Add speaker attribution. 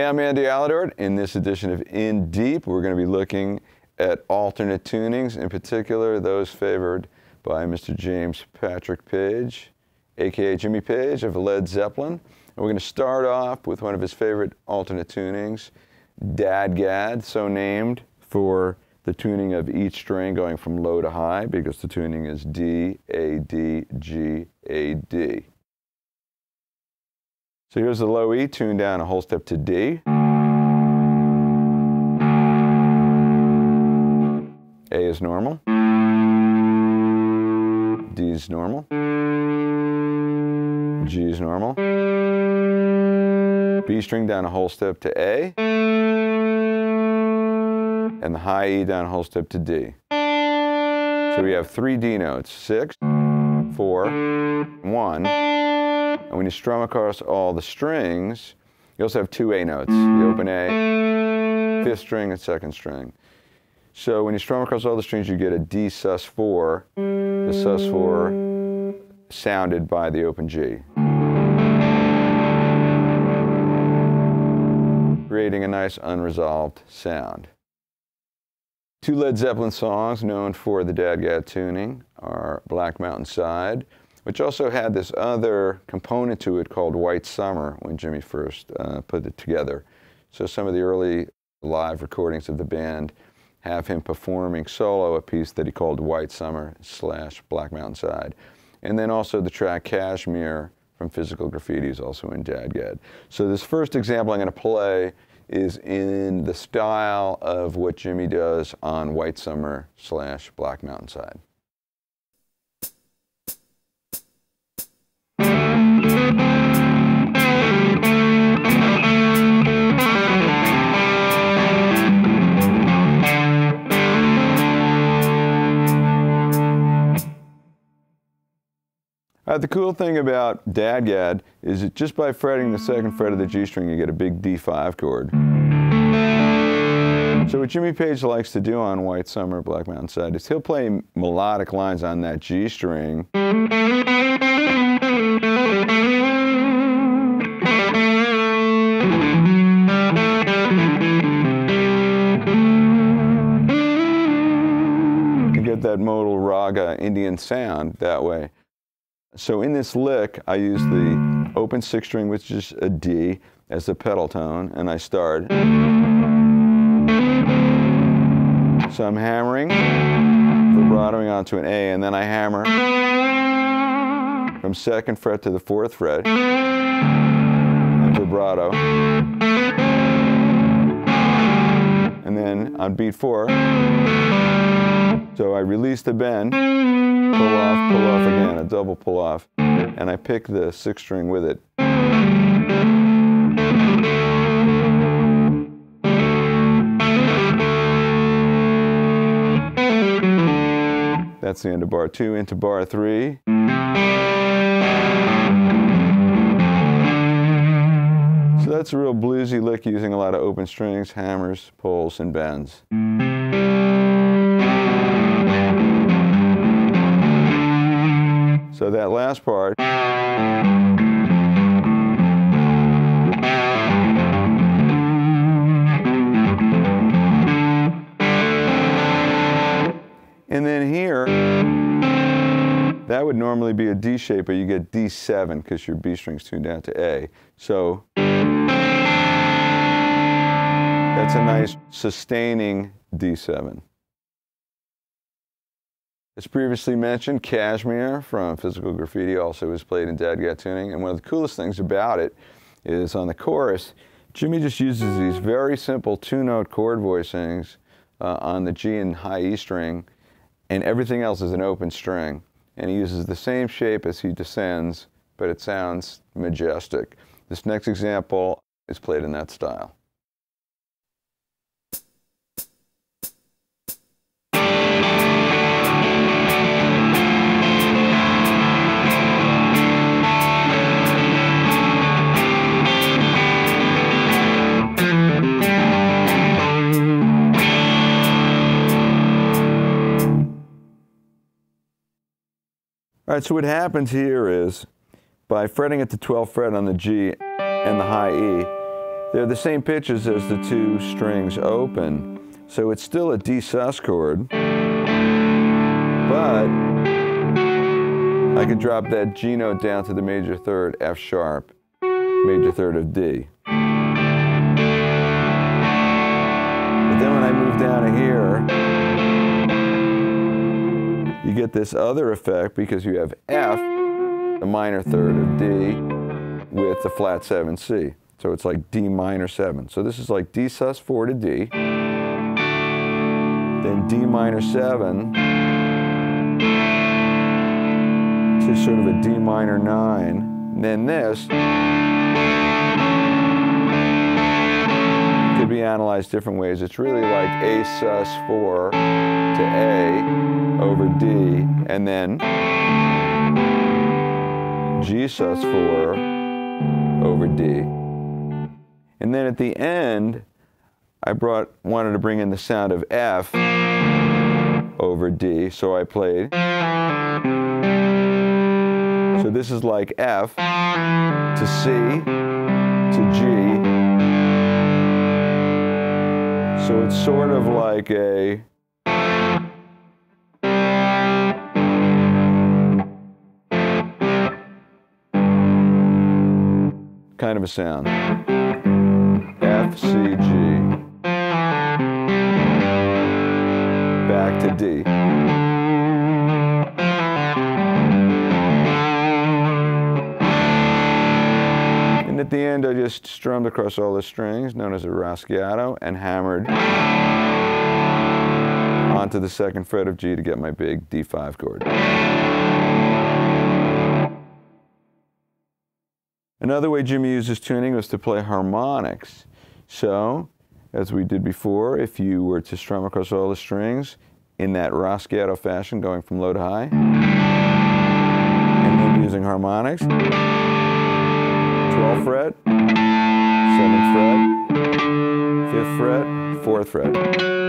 Speaker 1: Hey, I'm Andy Aledort. In this edition of In Deep, we're going to be looking at alternate tunings, in particular those favored by Mr. James Patrick Page, aka Jimmy Page of Led Zeppelin. And we're going to start off with one of his favorite alternate tunings, Dadgad, so named for the tuning of each string going from low to high, because the tuning is D, A, D, G, A, D. So here's the low E, tuned down a whole step to D. A is normal. D is normal. G is normal. B string down a whole step to A. And the high E down a whole step to D. So we have 3 D notes, 6, 4, 1. And when you strum across all the strings, you also have 2 A notes. The open A, 5th string, and 2nd string. So when you strum across all the strings, you get a D sus4, the sus4 sounded by the open G, creating a nice unresolved sound. 2 Led Zeppelin songs known for the Dadgad tuning are Black Mountain Side, which also had this other component to it called White Summer when Jimmy first put it together. So some of the early live recordings of the band have him performing solo a piece that he called White Summer / Black Mountain Side. And then also the track Kashmir from Physical Graffiti is also in Dadgad. So this first example I'm going to play is in the style of what Jimmy does on White Summer / Black Mountain Side. The cool thing about Dadgad is that just by fretting the 2nd fret of the G string, you get a big D5 chord. So what Jimmy Page likes to do on White Summer, Black Mountain Side is he'll play melodic lines on that G string. You get that modal raga Indian sound that way. So in this lick, I use the open 6th string, which is a D, as the pedal tone, and I start. So I'm hammering, vibratoing onto an A, and then I hammer from 2nd fret to the 4th fret, and vibrato. And then on beat 4, so I release the bend, pull off again, a double pull off, and I pick the 6th string with it. That's the end of bar 2, into bar 3. So that's a real bluesy lick using a lot of open strings, hammers, pulls, and bends. So that last part, and then here, that would normally be a D shape, but you get D7 because your B string's tuned down to A. So that's a nice sustaining D7. As previously mentioned, Kashmir from Physical Graffiti also was played in Dadgad tuning, and one of the coolest things about it is on the chorus, Jimmy just uses these very simple 2-note chord voicings on the G and high E string, and everything else is an open string. And he uses the same shape as he descends, but it sounds majestic. This next example is played in that style. All right, so what happens here is, by fretting at the 12th fret on the G and the high E, They're the same pitches as the two strings open, so it's still a D sus chord, but I could drop that G note down to the major third, F sharp, major third of D. But then when I move down to here, you get this other effect because you have F, the minor third of D, with the flat 7C. So it's like D minor 7. So this is like D sus 4 to D, then D minor 7 to sort of a D minor 9, and then this could be analyzed different ways. It's really like A sus 4 to A over D, and then G sus 4 over D. And then at the end, I wanted to bring in the sound of F over D, so I played. So this is like F to C to G. So it's sort of like a kind of a sound. F, C, G. Back to D. And at the end, I just strummed across all the strings, known as a raschiato, and hammered onto the second fret of G to get my big D5 chord. Another way Jimi uses tuning was to play harmonics. So, as we did before, if you were to strum across all the strings in that raschiato fashion, going from low to high, and then using harmonics, 12th fret, 7th fret, 5th fret, 4th fret.